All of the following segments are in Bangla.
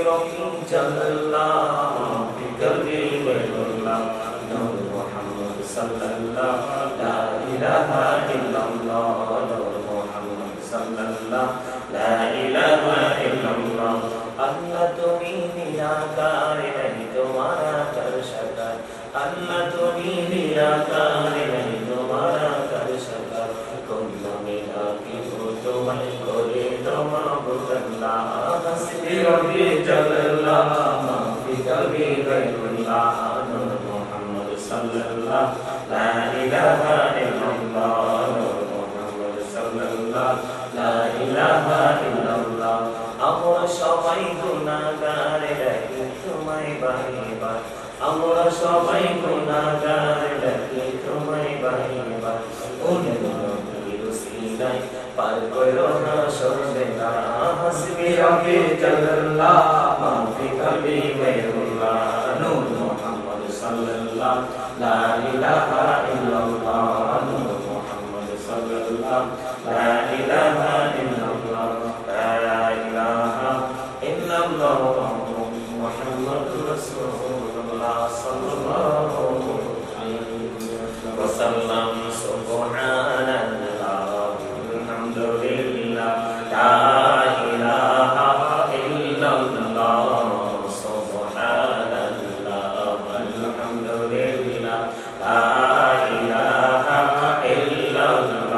ربي جل الله في قلبي غير الله نور محمد صلى الله لا إله إلا الله نور محمد صلى الله لا إله إلا الله আল্লাহ তুমি নিরাকার নাই তোমার আকার সাকার আল্লাহ তুমি নিরাকার নাই তোমার আকার সাকার কোন নামে ডাকিব তোমায় করে মাবুদ আল্লাহ হাসবি রব্বি জাল্লাল্লাহ মা ফি কলবি গায়রুল্লাহ নূর মুহাম্মদ সাল্লাল্লাহ লা ইলাহা ইল্লাল্লাহ নূর মুহাম্মদ সাল্লাল্লাহ লা ইলাহা ইল্লাল্লাহ আমরা সবাই গুনাহগার ডাকি তোমায় বারবার আমরা সবাই গুনাহগার ডাকি তোমায় বারবার ওই রসিলাই পার করো না সরবেলা হাসবি রব্বি জাল্লাল্লাহ মা ফি কলবি গায়রুল্লাহ নূর মুহাম্মদ সাল্লাল্লাহ লা ইলাহা ইল্লাল্লাহ নূর মুহাম্মদ সাল্লাল্লাহ লা ইলাহা ইল্লাল্লাহ লা ইলাহা ইল্লাল্লাহ মুহাম্মাদুর রাসূলুল্লাহ সাল্লাল্লাহু আলাইহি ওয়াসাল্লাম সুবহানাল্লাহ আলহামদুলিল্লাহ লা ইলাহা ইল্লাল্লাহ সুবহানাল্লাহ আলহামদুলিল্লাহ লা ইলাহা ইল্লাল্লাহ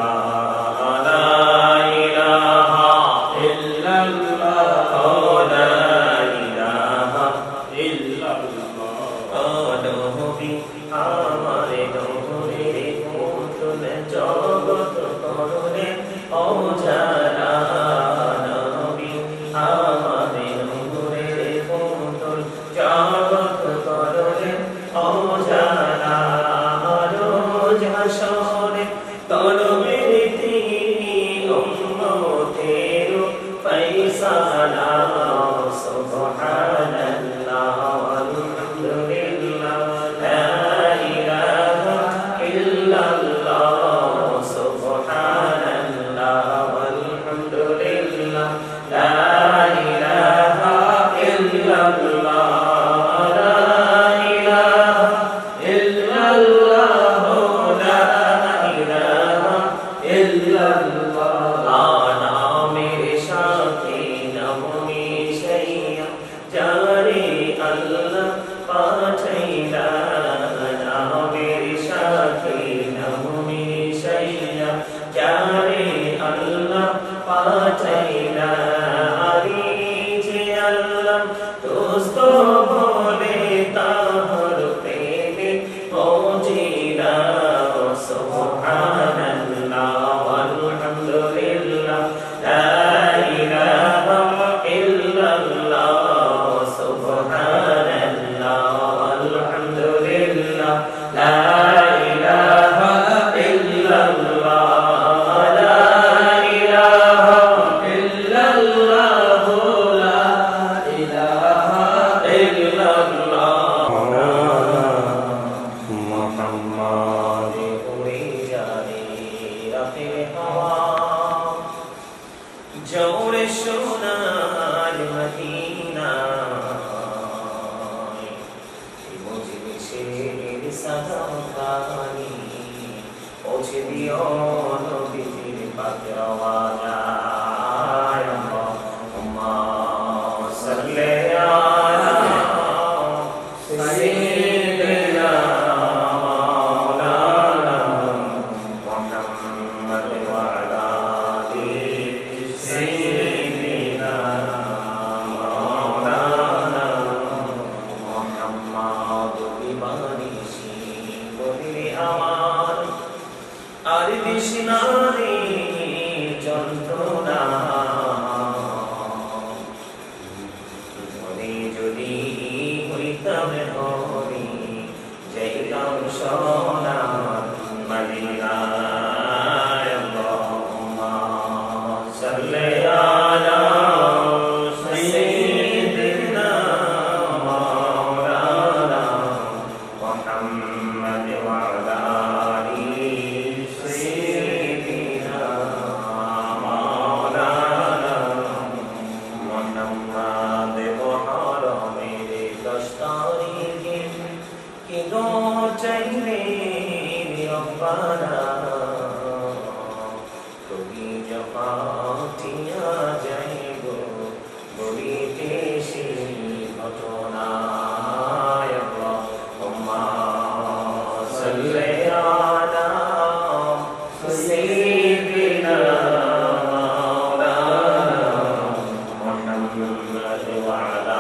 وعلى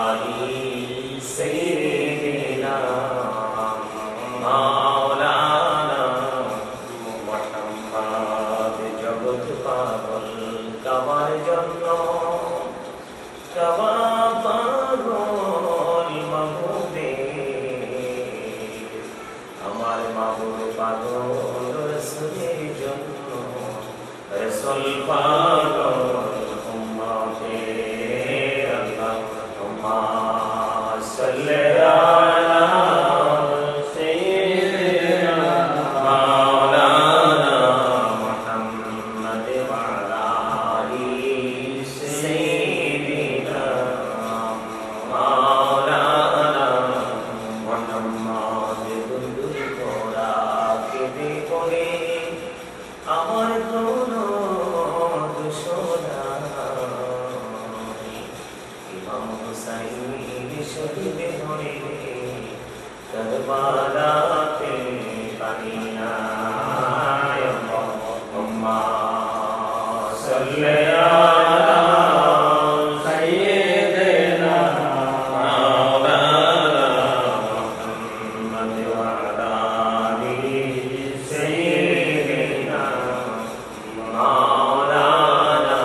آل سيدنا مولانا محمد জগৎ পাগল কাবার জন্য কাবা পাগল মাহবুবে আমার মাহবুব পাগল রাসূলের জন্য রাসূল পাগল উম্মতে আল্লাহুম্মা সাল্লি আলা সাইয়্যিদিনা মাওলানা মুহাম্মদ ওয়া আলা আলি সাইয়্যিদিনা মাওলানা মুহাম্মদ দুরূদ পড়া কেঁদে পড়ে আমার কোনো দোষ নাই ইমাম হুসাইন শহীদ হয়ে কারবালাতে কাঁদিনা আল্লাহুম্মা সাল্লি আলা সাইয়্যিদিনা মাওলানা মুহাম্মদ ওয়া আলা আলি সাইয়্যিদিনা মাওলানা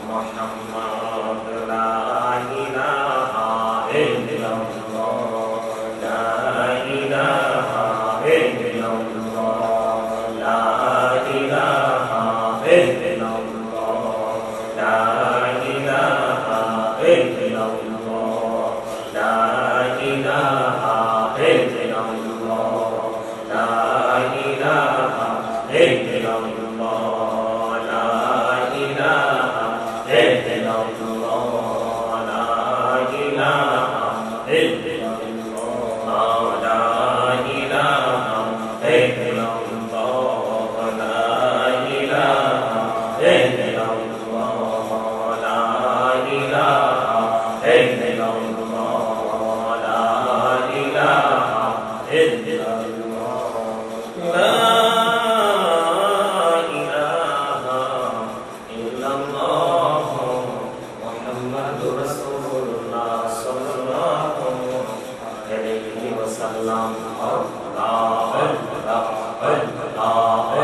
মুহাম্মদ লা ইলাহা ইল্লাল্লাহ লা ইলাহা ইল্লাল্লাহ লা ইলাহা ইল্লাল্লাহ লা ইলাহা ইল্লাল্লাহ লা ইলাহা ইল্লাল্লাহ লা ইলাহা ইল্লাল্লাহ লা ইলাহা ইল্লাল্লাহ লা ইলাহা ইল্লাল্লাহ লা ইলাহা ইল্লাল্লাহ লা ইলাহা ইল্লাল্লাহ লা ইলাহা ইল্লাল্লাহ লা ইলাহা ইল্লাল্লাহ লা ইলাহা ইল্লাল্লাহ মুহাম্মাদুর রাসূলুল্লাহ সাল্লাল্লাহু আলাইহি ওয়াসাল্লাম আল্লাহু আকবার আল্লাহু আকবার আল্লাহু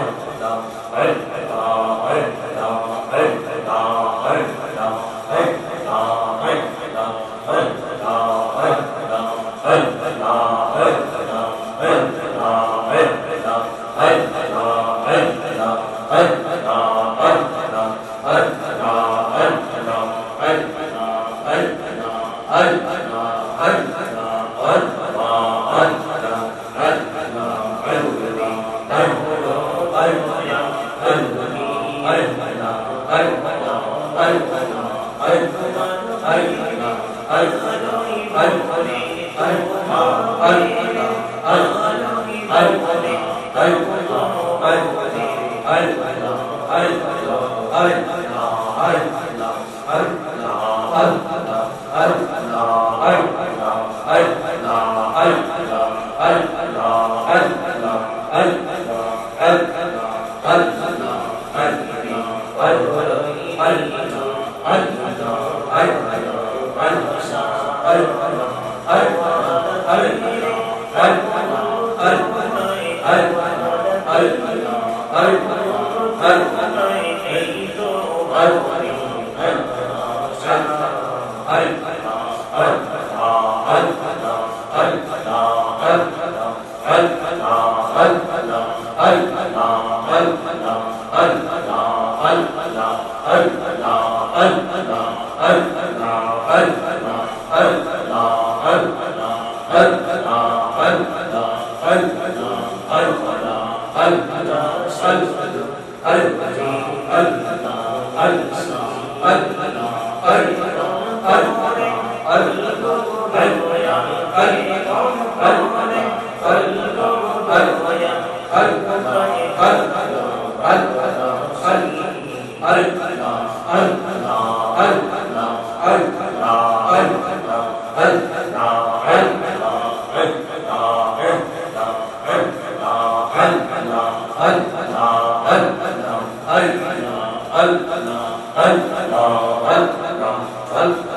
al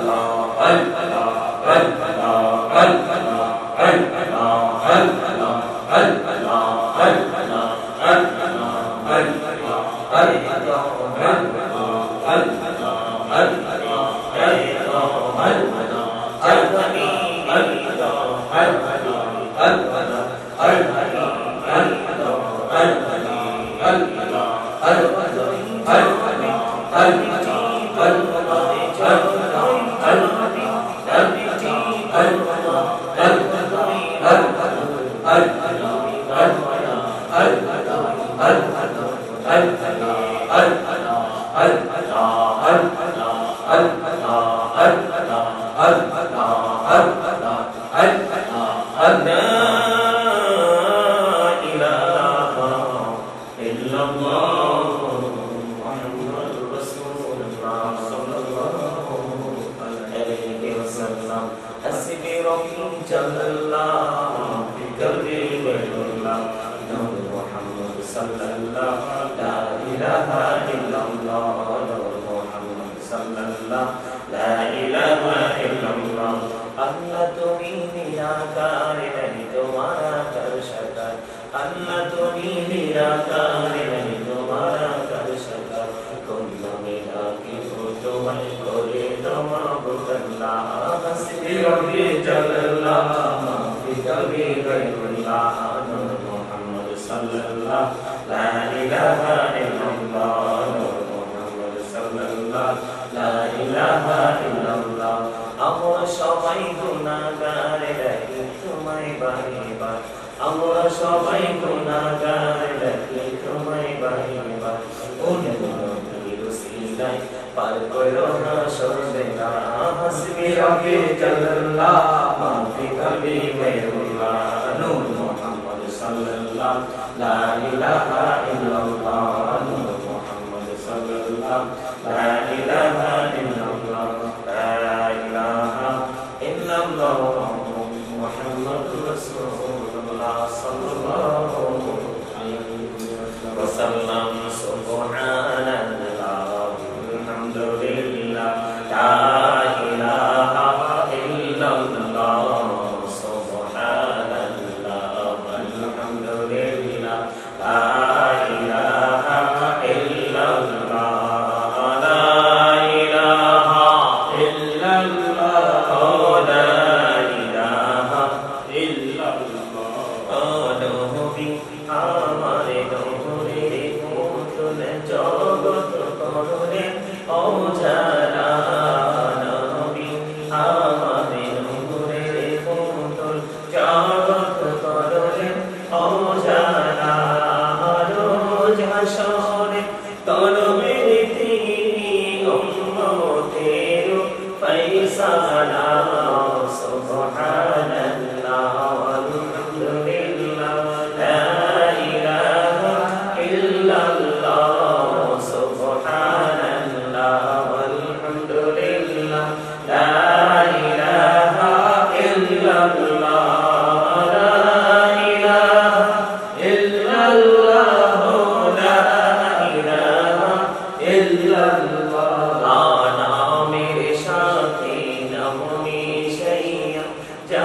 जा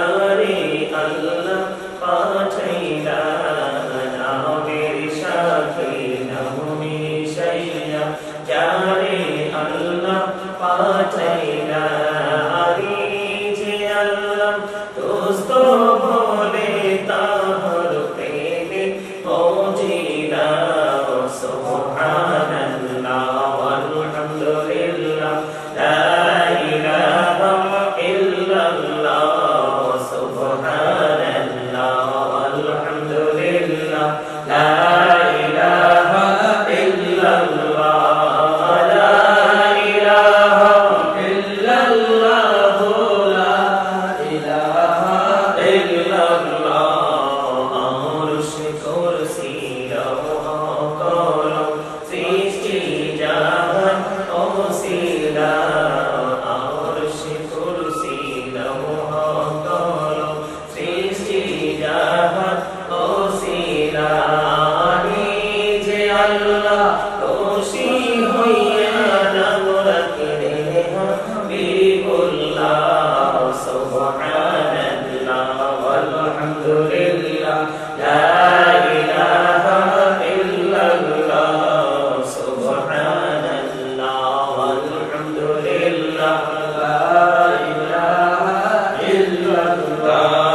রাসূলুল্লাহ সুবহানাল্লাহ ওয়ালহামদুলিল্লাহ লা ইলাহা ইল্লাল্লাহ সুবহানাল্লাহ ওয়ালহামদুলিল্লাহ লা ইলাহা ইল্লাল্লাহ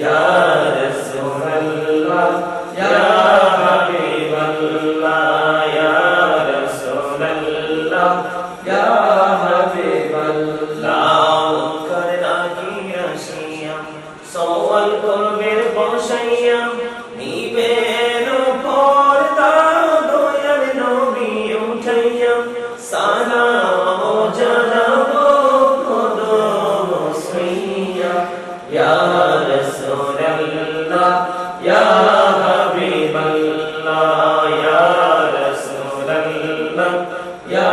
Ya বসাইয়া নিবেন পর্দা দয়ার নবী উঠাইয়া সালাম জানাবো কদম ছুঁইয়া ইয়া রাসূলুল্লাহ ইয়া হাবিবাল্লাহ ইয়া রাসূলুল্লাহ ইয়া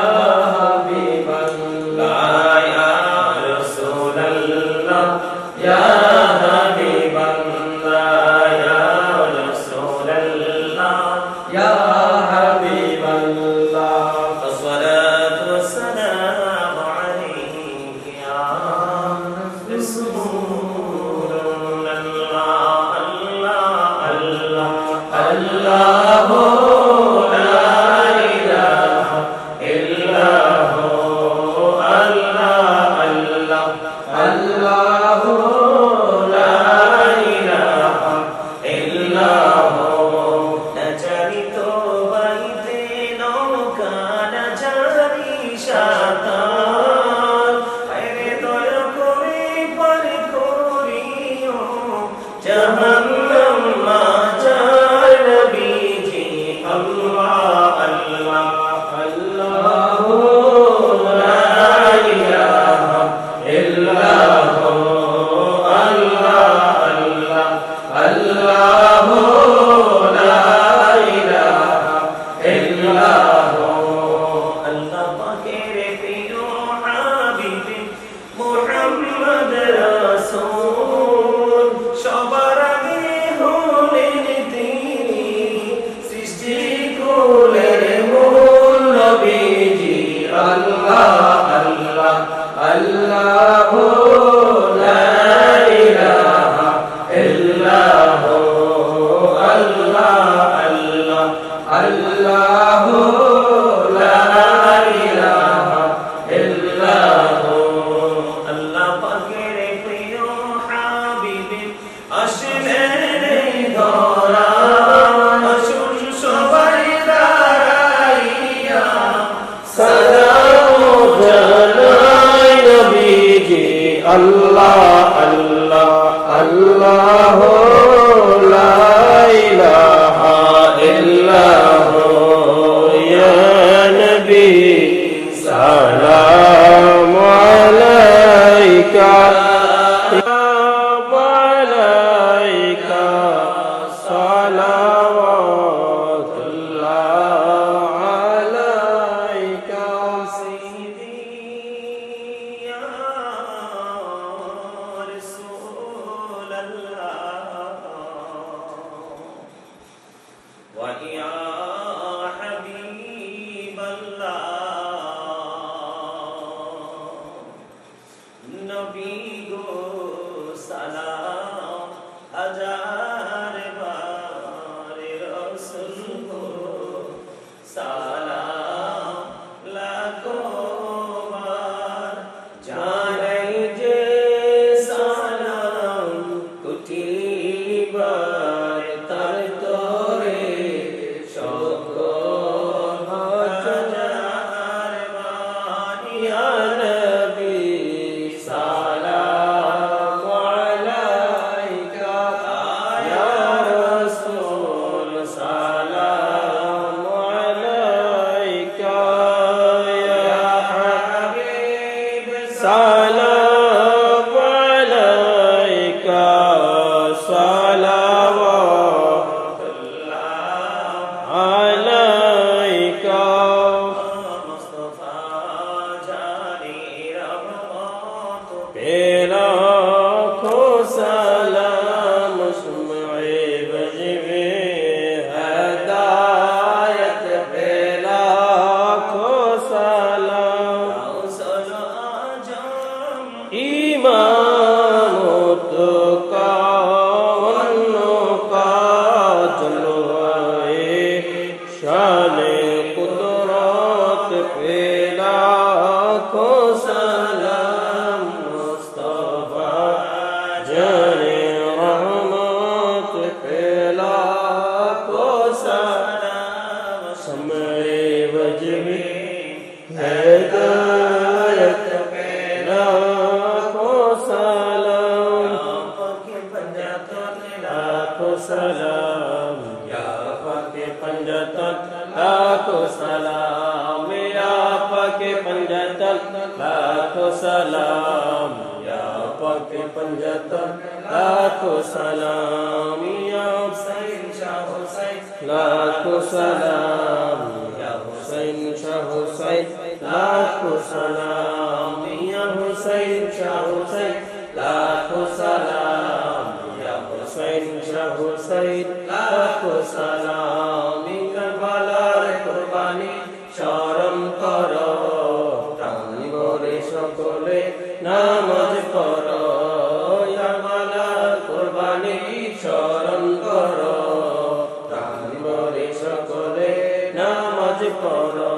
হাবিবাল্লাহ ইয়া রাসূলুল্লাহ ইয়া হাবিবাল্লাহ ইয়া রাসূলুল্লাহ ইয়া হাবিবাল্লাহ আসসালাতু ওয়াসসালামু আলাইকা ইয়া রাসূলুল্লাহ আল্লাহ আল্লাহ আল্লাহু লা ইলাহা ইল্লাহু আল্লাহ আল্লাহ আল্লাহু লা ইলাহা ইল্লাহু নাজারি তো বাইতে নৌকা নাজারি সাতার আরে দয়া করে পার করিও জাহান্নাম মাজার নবীজি আল্লাহ আল্লাহ আল্লাহু লা ইলাহা ইল্লাহু আল্লাহ আল্লাহ আল্লাহু লা ইলাহা ইল্লাহু আল্লাহ পাকের প্রিয় হাবিব মুহাম্মদ রাসূল সবার আগে হলেন তিনি সৃষ্টি কুলের মূল নবীজি আল্লাহ আল্লাহ আল্লাহু লা ইলাহা ইল্লাহু আল্লাহ আল্লাহ আল্লাহু লা ইলাহা ইল্লাহু আল্লাহ পাকের প্রিয় হাবিব আসলেন ধরা আসুন সবাই দাঁড়াইয়া সালাম জানাই নবীজি আল্লাহ আল্লাহ আল্লাহু লা ইলাহা ইল্লাহু ইয়া নবী সালাম আলাইকা আলাইকা সালাওয়াতুল্লাহ আলাইকা সাইয়্যিদি ইয়া রাসূলুল্লাহ ওয়া ইয়া হাবিবাল্লাহ নবী গো সালাম হাজার বার রাসূল গো সালাম লাখো বার জানাই যে সালাম কোটি বার তার তোরে সকল হাজার বার ইয়া নবী সালাম আলাইকা ইয়া রাসূল সালাম আলাইকা ইয়া হাবিব সালাম আলাইকা সালাম लाखों सलाम या पाके पंजतन लाखों सलाम या पाके पंजतन लाखों सलाम या पाके पंजतन लाखों सलाम या हुसैन शाह हुसैन लाखों सलाम या हुसैन शाह हुसैन लाखों सलाम या हुसैन शाह हुसैन लाखों सलाम या हुसैन शाह हुसैन लाखों सलाम करबलार कुर्बानी স্মরণ করো প্রাণ ভরে সকলে নামাজ পড়ো করবলার কুরবানি স্মরণ করো প্রাণ ভরে সকলে নামাজ পড়ো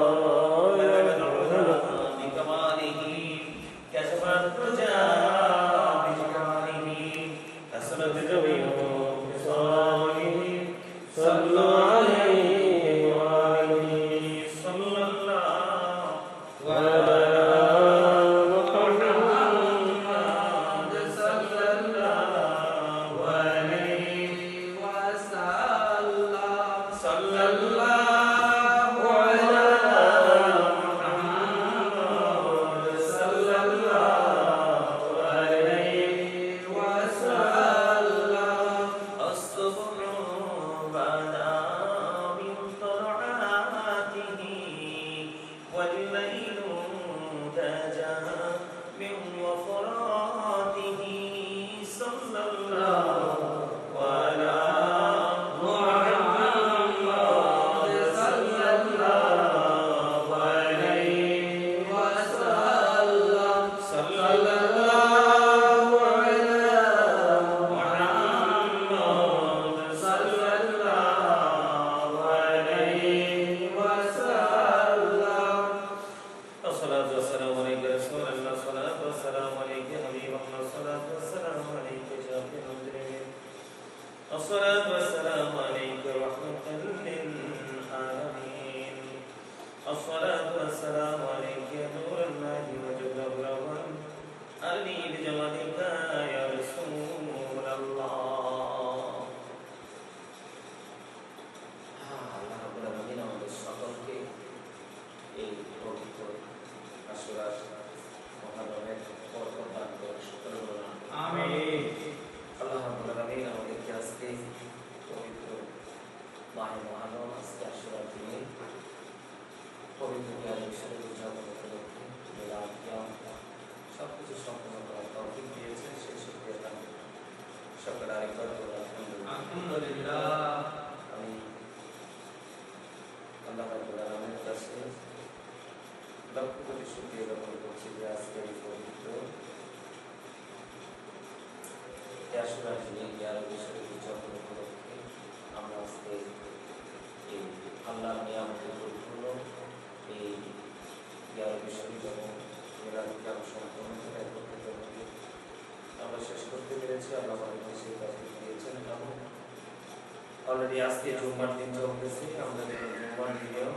অলরেডি আজকে জুম্মার দিন চলতেছে আমরা জুম্মার দিনেও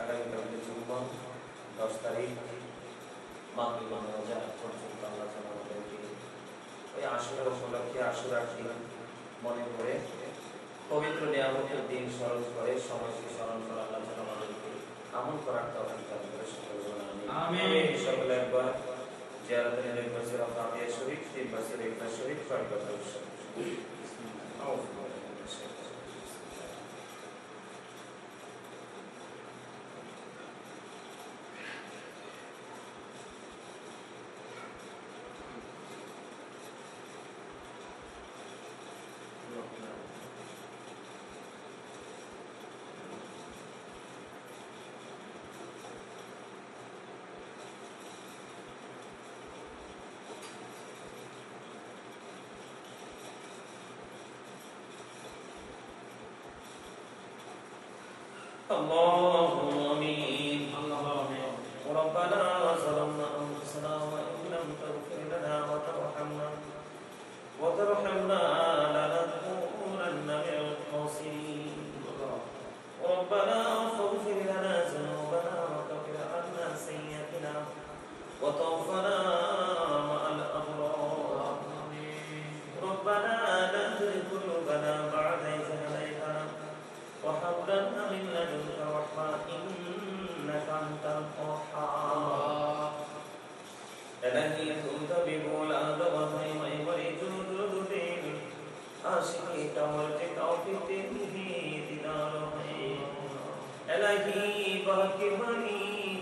আগামীকালকে জুম্মা 10 তারিখ মাগরিব নামাজ পর্যন্ত আল্লাহ তাআলা আমাদেরকে ওই আশুরা উপলক্ষে আশুরার দিন মনে করে পবিত্র নিয়ামতের দিন স্মরণ করে সময়কে স্মরণ করে আল্লাহ তাআলা আমাদেরকে আমল করার তৌফিক দান করে সকলে বলেন আমিন সকলে একবার জিয়ারতের একবার সিরাত আবিয়া শরীফ তিনবার সিরাত শরীফ কয়েকবার শরীফ اللهم آمين ربنا ظلمنا أنفسنا وإن لم تغفر لنا وترحمنا لنكونن من الخاسرين ربنا فاغفر لنا ذنوبنا وكفر عنا سيئاتنا وتوفنا مع الأبرار ربنا لا تزغ नेक अमल की तौफीक तेरी है दीदार है इलाही बाकी बनी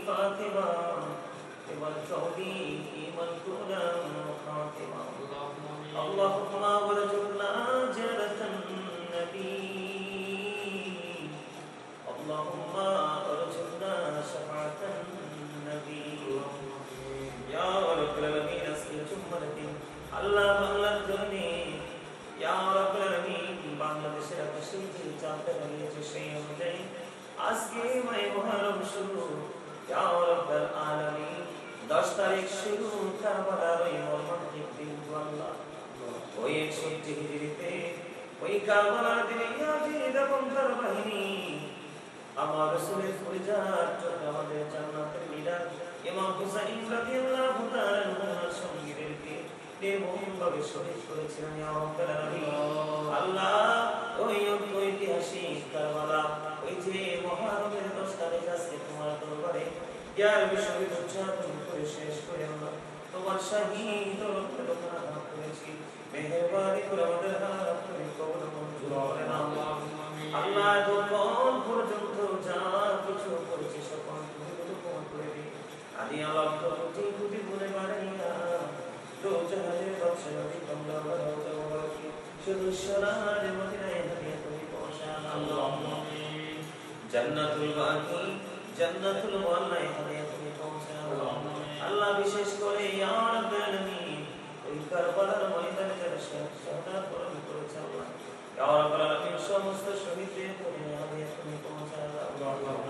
फातिमा इमन कौली इमन कुरान फातिमा अल्लाहुम्मा वरजुलना जरतन नबी अल्लाहुम्मा वरजुलना शफाअतन नबी या रब्बल आलमीन अस्किल जुम्मतिन अल्लाह बांग्लार জন্যে ইয়া রাব্বুল আলামিন বাংলাদেশের আকাশে যে চাঁদটা দাঁড়িয়েছে সেই অনুযায়ী আজকে মাহে মুহররম শুরু ইয়া রাব্বুল আলামিন 10 তারিখ শুরু কারবালার ওই মর্মান্তিক দিন আল্লাহ ওই 61 হিজরিতে ওই কারবালার দিনে ইয়াজিদ এবং তার বাহিনী আমার রাসূলের পরিজাত আমাদের জান্নাতের মিরাজ ইমাম হুসাইন রাদিয়াল্লাহু তাআলা আনহুর সঙ্গীদেরকে নির্মমভাবে শহীদ করেছিলেন ইয়া রাব্বুল আলামিন আল্লাহ ওই ঐতিহাসিক কারবালা ওই যে মুহররমের 10 তারিখ আজকে তোমার দরবারে ইয়ার বিষয়ে উচ্চারণ করে শেষ করে আমরা তোমার শাহীদ রক্তের প্রার্থনা করেছি মেহেরবানি করে আমাদের হাত তুমি কবুল মঞ্জুর করে নাও আল্লাহ যখন পর্যন্ত যা কিছু করেছি সকল তুমি ক্ষমা করে দিই আদি আল্লাহ কোটি কোটি গুণে বাড়াইয়া দো জাহানের বাদশা নবী তোমরা বড় কি শুধু সোনার মদিনায় হাদিয়া তুমি পৌঁছাও আল্লাহুম্মা আমিন জান্নাতুল বাকি জান্নাতুল ওয়ালায় হাদিয়া তুমি পৌঁছাও আল্লাহ বিশেষ করে ইয়া রাব্বুল আলামিন ওই কারবালার ময়দানে যারা শাহাদাত বরণ করেছে আল্লাহ ইয়া রাব্বুল আলামিন সমস্ত শহীদদের করে হাদিয়া তুমি পৌঁছাও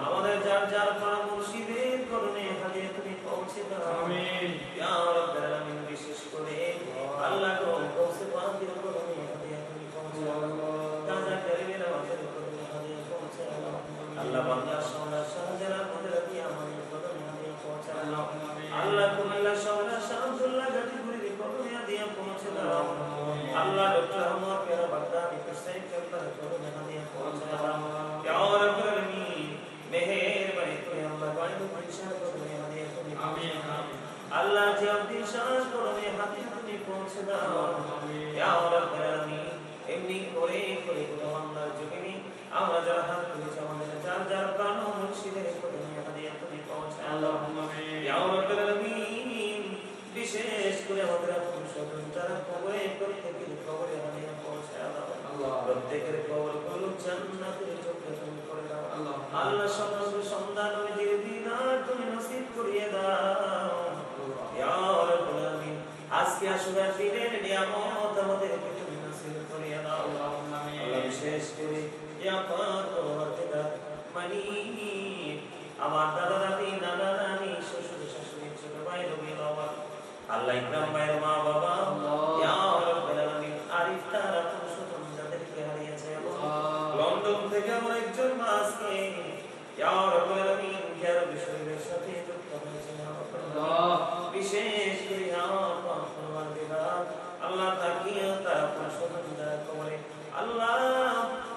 আমাদের যার যার পারা মুর্শিদের করণে হাদিয়া তুমি পৌঁছে দাও আমিন ইয়া রাব্বুল আলামিন বিশেষ করে আল্লাহ গো কৌসে পাকের করণে হাদিয়া তুমি পৌঁছাও তাজা করিমের আমাদের করণে হাদিয়া পৌঁছাও আল্লাহ বান্দা সোনা শাহজালাল মদের দিয়ে আমাদের করণে হাদিয়া পৌঁছাও আল্লাহ কুমিল্লা শহরে শামসুল্লাহ গাজীপুরের করণে হাদিয়া পৌঁছে দাও আল্লাহ ডক্টর আহমদ পেরা বাগদাদি হুসাইন কেবলার করণে হাদিয়া পৌঁছাও ইয়া রাব্বুল আলামিন মেহেরবানি করে আল্লাহ বাড়ি পরিষ্কার করণে হাদিয়া তুমি আমিন আল্লাহ যে আপনি শান করণে হাদিয়া তুমি পৌঁছে দাও ইয়া রাব্বুল আলামিন এমনি করে করে বাংলার জমিনে আমরা যারা হাত তুলেছি আমাদের যার যার প্রাণ মুর্শিদের করণে হাদিয়া তুমি পৌঁছাও আল্লাহুম্মা আমিন ইয়া রাব্বুল আলামিন বিশেষ করে আমাদের আপন স্বজন যারা কবরে প্রত্যেকের কবরে হাদিয়া পৌঁছাও আল্লাহ প্রত্যেকের কবরগুলো জান্নাতের চোখে তুমি করে দাও আল্লাহ সকল সন্তান নবীর দিদার তুমি নসিব করিয়ে দাও ইয়া রাব্বুল আলামিন আজকে আশুরার দিনের নিয়ামত আমাদেরকে তুমি নসিব করিয়ে দাও আল্লাহুম্মা আমিন আল্লাহ বিশেষ করে ইয়া পাক পরওয়ারদিগার মানি আমার দাদা দাদি নানা নানি শ্বশুর শাশুড়ি ছোট ভাই রবিউল আউয়াল আল্লাহ ইকরাম ভাইয়ের মা বাবা ইয়া রাব্বুল আলামিন আরিফ তারা পুরুষোত্তম যাদেরকে হারিয়েছে লন্ডন থেকে আমার একজন মা আজকে ইয়া রাব্বুল আলামিন যারা বিষয়ের সাথে যুক্ত হয়েছে বিশেষ করে আমার পরওয়ারদিগার আল্লাহ তাকিয়া তারা পুরুষোত্তম যারা কবরে আল্লাহ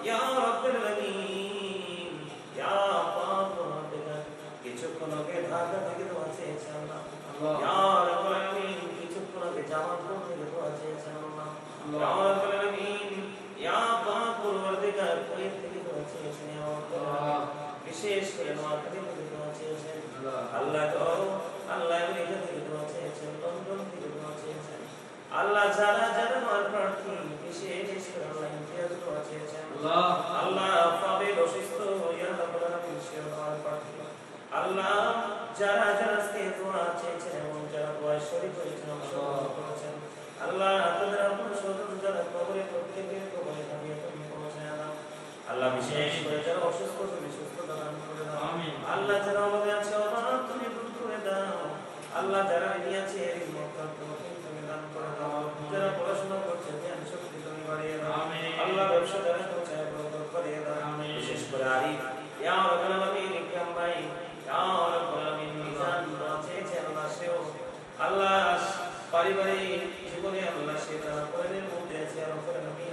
ইয়া রাব্বুল আলামিন ইয়া পাক পরওয়ারদিগার কিছুক্ষণ আগে ঢাকা থেকে দোয়া চেয়েছে আল্লাহ ইয়া রাব্বুল আলামিন কিছুক্ষণ আগে জামালপুর থেকে দোয়া চেয়েছে আল্লাহ ইয়া রাব্বুল আলামিন ইয়া পাক পরওয়ারদিগার কুয়েত থেকে দোয়া চেয়েছে আল্লাহ বিশেষ করে নোয়াখালী থেকে দোয়া চেয়েছে আল্লাহ গো আল্লাহ আমেরিকা থেকে দোয়া চেয়েছে লন্ডন থেকে দোয়া চেয়েছে আল্লাহ যারা যারা আমার প্রার্থী বিশেষ করে আল্লাহ ইমতিয়াজ দোয়া চেয়েছে আল্লাহ পাবে অসুস্থ ইয়া রাব্বুল আলামিন সে আমার প্রার্থী আল্লাহ যারা যারা আজকে দোয়া চেয়েছেন এবং যারা দোয়া শরীক করেছেন অংশগ্রহণ করেছেন আল্লাহ আপনাদের আপন স্বজন যারা কবরে প্রত্যেকের কবরে হাদিয়া তুমি পৌঁছায় দাও আল্লাহ বিশেষ করে যারা অসুস্থ তুমি সুস্থতা দান করে দাও আমিন আল্লাহ যারা অভাবে আছে অভাব তুমি দূর করে দাও আল্লাহ যারা নিয়েছে এর মক্কার তুমি দান করে দাও যারা পড়াশোনা করছে জ্ঞান শক্তি তুমি বাড়িয়ে দাও আমিন আল্লাহ ব্যবসা যারা করছে বরকত করিয়ে দাও আমিন বিশেষ করে আরিফ ইয়া রাব্বুল আলামিন ইকরাম ভাই ইয়া রাব্বুল আলামিন মিজান চেয়েছে আল্লাহ সেও আল্লাহ পারিবারিক জীবনে আল্লাহ সে তারা কোরআনের মধ্যে আছে আর কোরআন আমিন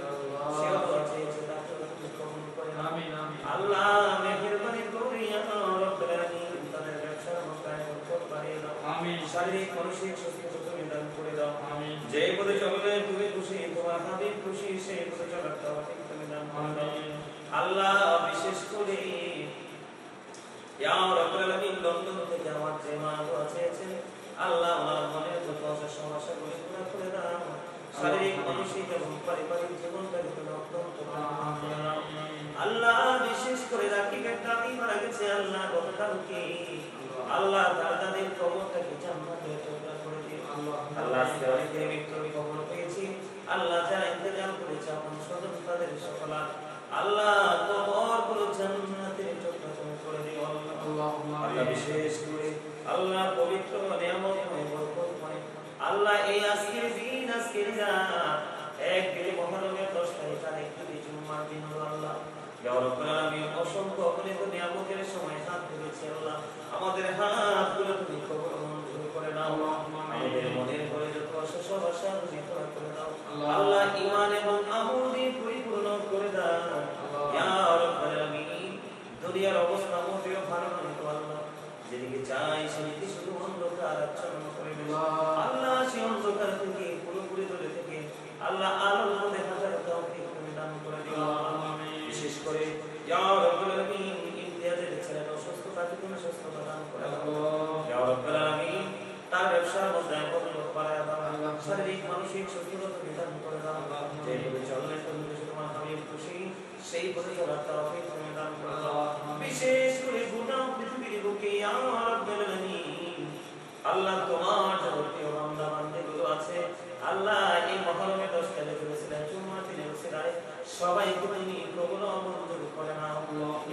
সেও দোয়া চেয়েছে তাকে তুমি কবুল করে আমিন আমিন আল্লাহ মেহেরবানি করে ইয়া রাব্বুল আলামিন তাদের ব্যবসার মক্কায় বরকত বাড়িয়ে দাও আমিন শারীরিক মানসিক সুস্থতা তুমি দান করে দাও আমিন যে পথে চললে তুমি খুশি তোমার হাবিব খুশি সেই পথে চলার তৌফিক আল্লাহ বিশেষ করে ইয়া রাব্বুল আলামিন লন্ডন থেকে আমার যে মা দোয়া চেয়েছেন আল্লাহ আমার মনের যত সমস্যাগুলো পুরো করে দাও শারীরিক মানসিক এবং পারিবারিক জীবনটাকে তুমি অত্যন্ত করে দাও আল্লাহ বিশেষ করে রাকিবের দাদি মারা গেছে আল্লাহ গতকালকে আল্লাহ দাদাদের কবরটাকে জান্নাতে টুকরা করে দিও আল্লাহ আজকে অনেকের মৃত্যুর খবর পেয়েছি আল্লাহ যারা ইন্তেজাম করেছে আপন স্বজন তাদের সফলা আল্লাহ কবরগুলো জান্নাতে টুকরা করে দিও আল্লাহ বিশেষ করে আল্লাহ পবিত্র নিয়ামতময় বরকতময় আল্লাহ এই আজকের দিন আজকের রাত একদিনে মহরমের 10 তারিখ আর একদিন জুম্মার দিন হলো আল্লাহ ইয়া রাব্বুল আলামিন অসংখ্য অগণিত নিয়ামতের সময় হাত ধরেছি আল্লাহ আমাদের হাতগুলো তুমি কবুল মঞ্জুর করে নাও আমাদের মনের ভরে যত আশা তুমি পূরণ করে দাও আল্লাহ ঈমান এবং আমল দিয়ে পরিপূর্ণ করে দাও ইয়া রাব্বুল আলামিন দুনিয়ার অবস্থা মোটেও ভালো নয় তো আল্লাহ যেদিকে চাই সেদিকে শুধু অন্ধকার আচ্ছন্ন করে দিও আল্লাহ সেই অন্ধকার থেকে পুরোপুরি দূরে থেকে আল্লাহ আলোর মধ্যে হাজার তৌফিক তুমি দান করে দিও বিশেষ করে ইয়া রাব্বুল আলামিন ইমতিয়াজের ছেলের অসুস্থ তাকে তুমি সুস্থতা দান করে দাও ইয়া রাব্বুল আলামিন তার ব্যবসার মধ্যে বরকত বাড়ায় দাও শারীরিক মানসিক সুস্থতা তুমি দান করে দাও যেভাবে চললে তুমি তোমার আমি খুশি সেই পথে চলার তৌফিক তুমি দান করে দাও বিশেষ করে গোটা পৃথিবীর বুকে ইয়া রাব্বুল আলামিন আল্লাহ তোমার যাবতীয় বান্দা বান্দীগুলো আছে আল্লাহ এই মহরমের 10 তারিখে করেছিলেন জুম্মার দিনে উসিলায় সবাইকে তুমি কবুল মঞ্জুর করে নাও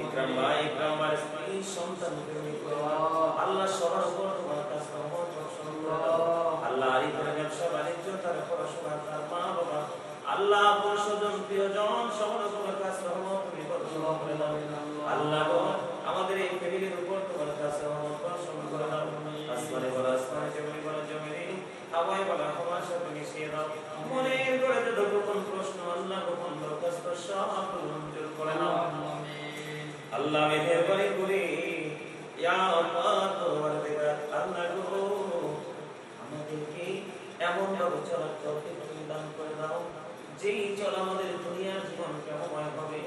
ইকরাম ভাই ইকরাম ভাই স্ত্রী সন্তান তুমি করে নাও আল্লাহ সবার উপর তোমার কাছে রহমত বর্ষণ করে দাও আল্লাহ আরিফের ব্যবসা বাণিজ্য তার পড়াশোনা তার মা বাবা আল্লাহ পরিশোধন প্রিয়জন সবার তোমার কাছে রহমত তুমি বর্ষণ করে দাও আল্লাহ আমাদের এই ফ্যামিলির উপর তোমার কাছে রহমত বর্ষণ করে দাও আসমানে বলা আসমানে জমিনে বলা জমিনে হাওয়ায় বলা হাওয়ার সাথে মিশিয়ে দাও মনের করে যত গোপন প্রশ্ন আল্লাহ গোপন দরখাস্ত সব মঞ্জুর করে নাও আল্লাহ মেহেরবানি করে ইয়া আল্লাহ তোমার দেখাত আল্লাহ গো আমাদেরকে এমন ভাবে চলার তৌফিক তুমি দান করে দাও যেই চল আমাদের দুনিয়ার জীবন কেমনময় হবে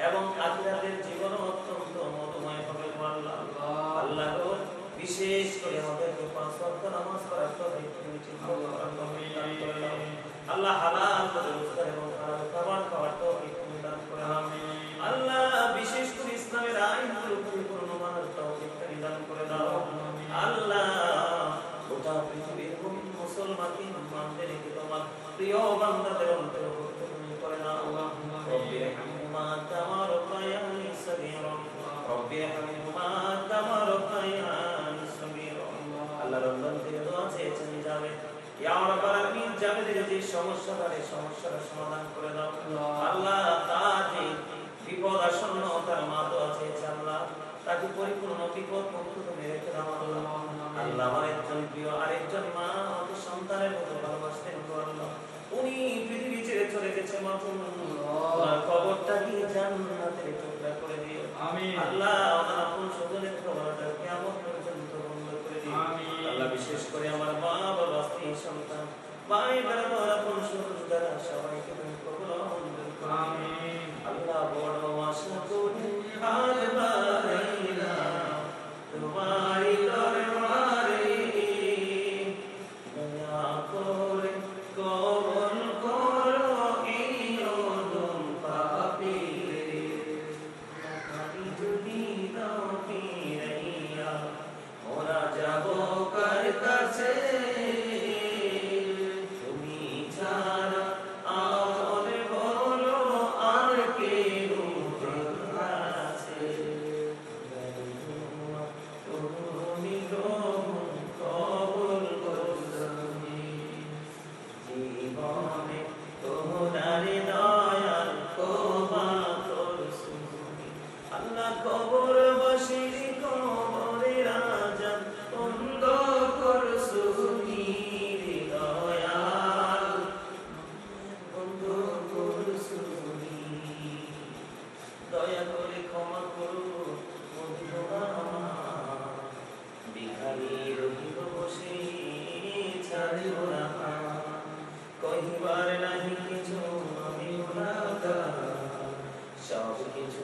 এবং আখিরাতের জীবন অত্যন্ত মধুময় হবে আল্লাহ আল্লাহ গো বিশেষ করে আমাদেরকে 5 ওয়াক্ত নামাজ পড়ার তৌফিক তুমি দান করে দাও আল্লাহ হালাল রোজগার এবং হালাল খাবার খাওয়ার তৌফিক তুমি দান করে দাও আল্লাহ বিশেষ করে ইসলামের আইনগুলো পরিপূর্ণ মানার তৌফিক তুমি দান করে দাও আল্লাহ গোটা পৃথিবীর মুসলমানকে মানদেরকে তোমার প্রিয় বান্দাদের অন্তর্ভুক্ত তুমি করে নাও রব্বি রহমহুমা কামা রাব্বায়ানি সগীরা রব্বি রহমহুমা কামা রাব্বায়ানি সগীরা আল্লাহ রব্বান থেকে দোয়া চেয়েছেন যাবে ইয়া রাব্বাল আলামিন যাদের যে সমস্যা তার সমস্যার সমাধান করে দাও আল্লাহ তার যে বিপদ আসন্ন তার মা দোয়া চেয়েছে আল্লাহ তাকে পরিপূর্ণ বিপদ মুক্ত তুমি রেখে দাও আল্লাহ আল্লাহ আমার একজন প্রিয় আরেকজন মা আমাকে সন্তানের মতো ভালোবাসতেন আল্লাহ উনি পৃথিবী ছেড়ে চলে গেছে মাতুন ওনার কবরটাকে জান্নাতের টুকরা করে দিও আমিন আল্লাহ আমার আপন স্বজনের কবরটা কিয়ামত পর্যন্ত বন্ধ করে দিও আমিন আল্লাহ বিশেষ করে আমার মা বাবা স্ত্রী সন্তান ভাই বোনেরা আপন স্বজন যারা সবাইকে তুমি কবুল মঞ্জুর করো আমিন আল্লাহ বড় আশা করি হাত বাড়াইলা তোমারই দরবারে দয়া করে কবুল করো এই অদম পাপীরে আমি যদি দাও ফিরাইয়া ওরা যাব কার কাছে তুমি ছাড়া আমার বলো আর কে আছে তুমি গ্রহণ কবুল করুনি জীবনে তোমার দয়াল ক্ষমা করুনি আল্লাহ কবর বসির কবরে রাজা বন্ধ করুনি দয়াল বন্ধ করুনি দয়া করে ক্ষমা করো ভিখারি রহিব বসে ছাড়িব না কহিবার নাহি কিছু আমি গুনাহগার সব কিছু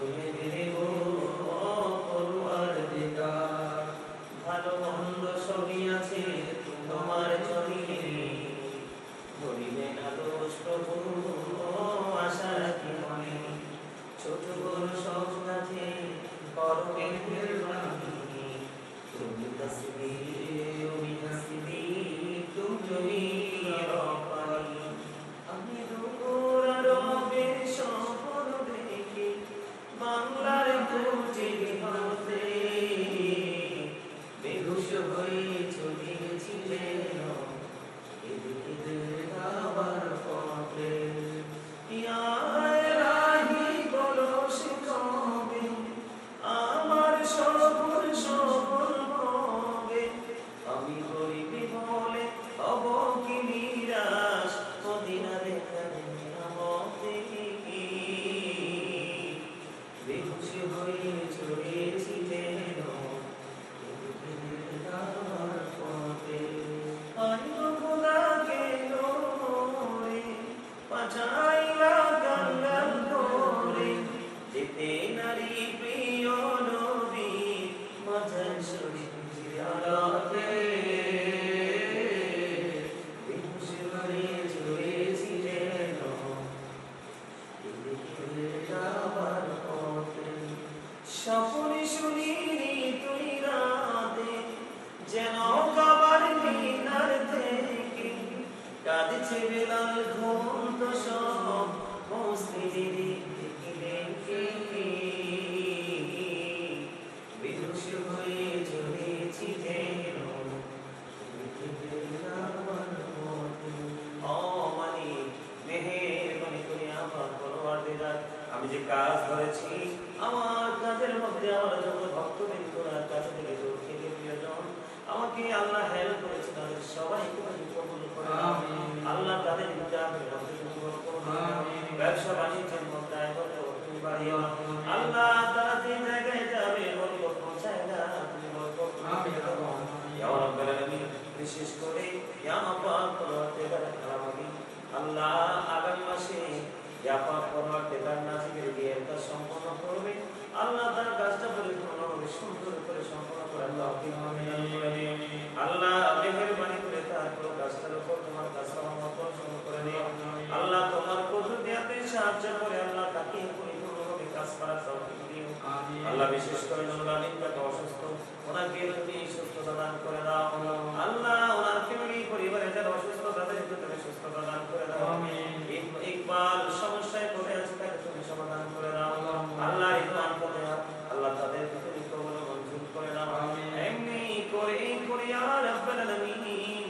আমি যে কাজ ধরেছি আমার কাজের মধ্যে আমার যত ভক্তবৃন্দরা কাছে থেকে দূর থেকে প্রিয়জন আমাকে আল্লাহ হেল্প করেছে তাদের সবাইকে কবুল করে নাও। আল্লাহ তাদের ব্যবসা বাণিজ্যের মধ্যে তুমি বাড়িয়ে নাও। আল্লাহ তারা যে জায়গায় যাবে বরকত পৌঁছায় না তুমি বরকত ইয়া রাব্বাল আলামিন। বিশেষ করে ইয়া পাক পরওয়ারদিগার আলামিন আল্লাহ আগামী মাসে ইয়া পাক পরওয়ারদিগার নাজিমের বিয়ের কাজ সম্পন্ন করবে। আল্লাহ তার কাজটা পরিপূর্ণভাবে সুন্দর করে সম্পন্ন করে দাও। আল্লাহ মেহেরবানি করে তার পুরো কাজটার উপর তোমার কাজ সমর্পণ করে দিও। আল্লাহ তোমার কুদরতে সাহায্য করে আল্লাহ তাকে পরিপূর্ণভাবে কাজ করার তৌফিক দিও। আল্লাহ বিশেষ করে নুরুল তাকে অসুস্থ ওনাকে তুমি সুস্থতা দান করে দাও। আল্লাহ ওনার ফ্যামিলি পরিবারে যারা অসুস্থ তাদের তুমি সুস্থতা দান করে দাও। ইকবাল সমস্যায় পড়ে আছে তাকে তুমি সমাধান করে দাও। আল্লাহ ইমান করে আল্লাহ তাদের তুমি কবুল মঞ্জুর করে দাও। এমনি করে ইয়া রাব্বাল আলামিন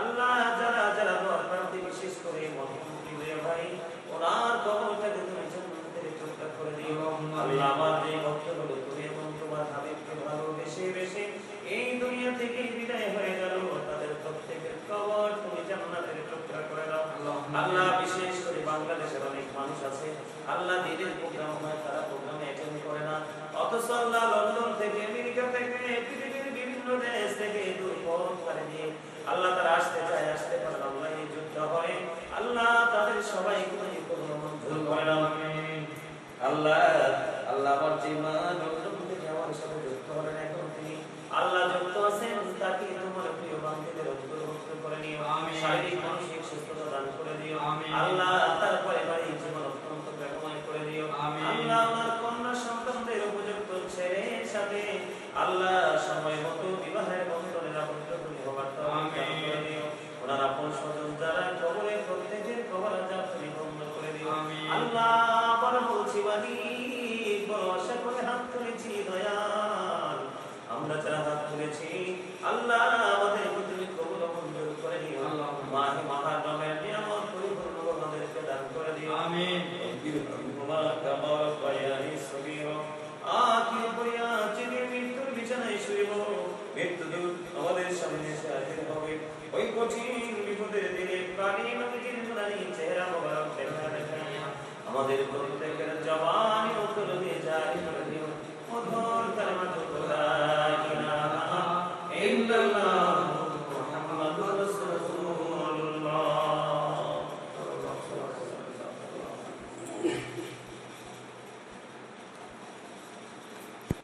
আল্লাহ যারা যারা দোয়া প্রার্থী বিশেষ করে মহম্মদ ভাই ওনার কবরটাকে তুমি জান্নাতের টুকরা করে দিও। আল্লাহ আমাদের ভক্তগুলো তুমি এবং তোমার হাবিবকে ভালোবেসে বেশে এই দুনিয়া থেকে বিদায় হয়ে গেল তাদের প্রত্যেকের কবর তুমি জান্নাতের টুকরা করে দাও। আল্লাহ বিশেষ করে বাংলাদেশের অনেক মানুষ আছে আল্লাহ দিনের প্রোগ্রাম হয় তারা প্রোগ্রামে অ্যাটেন্ড করে না অথচ আল্লাহ লন্ডন থেকে আমেরিকা থেকে পৃথিবীর বিভিন্ন দেশ থেকে দুর্ভোগ করে দিয়ে আল্লাহ তারা আসতে চায় আসতে পারে আল্লাহ এই যুদ্ধ হয় আল্লাহ তাদের সবাইকে তুমি কবুল মঞ্জুর করে নাও। আল্লাহ আল্লাহ আমার যে মা লন্ডন থেকে আমার সাথে যুক্ত হলেন এখন তিনি আল্লাহ যুক্ত আছেন তাকে তোমার প্রিয় বান্ধবীদের অন্তর্ভুক্ত করে নিও। শারীরিক মানসিক সুস্থতা দান করে দিও। আল্লাহ তার পারিবারিক জীবন অত্যন্ত প্রেমময় করে দিও। আল্লাহ আমার কন্যা সন্তানদের উপযুক্ত ছেলের সাথে আল্লাহ সময় মতো বিবাহের বন্ধনের আবদ্ধ তুমি হবার তৌফিক করে দিও। ওনার আপন স্বজন যারা কবরে প্রত্যেকের কবর আযাব তুমি বন্ধ করে দিও। আল্লাহ বড় বলছি বাণী বড় আশা করে হাত তুলেছি দয়াল আমরা যারা হাত তুলেছি আল্লাহ আমাদের তুমি কবুল মঞ্জুর করে দিও। মাহে মুহররমের নিয়ামত পরিপূর্ণ আমাদেরকে দান করে দিও। আমিন। মুবারক মুবারক বায়ানি সগীর আকি পরিয়া চিনি মৃত্যুর বিছানায় শুইব মৃত্যু দূর আমাদের সামনে এসে হাজির হবে ওই কঠিন বিপদের দিনে প্রাণী নবীর নুরানি চেহারা মুবারক দেখা দেখা আমাদের প্রত্যেকের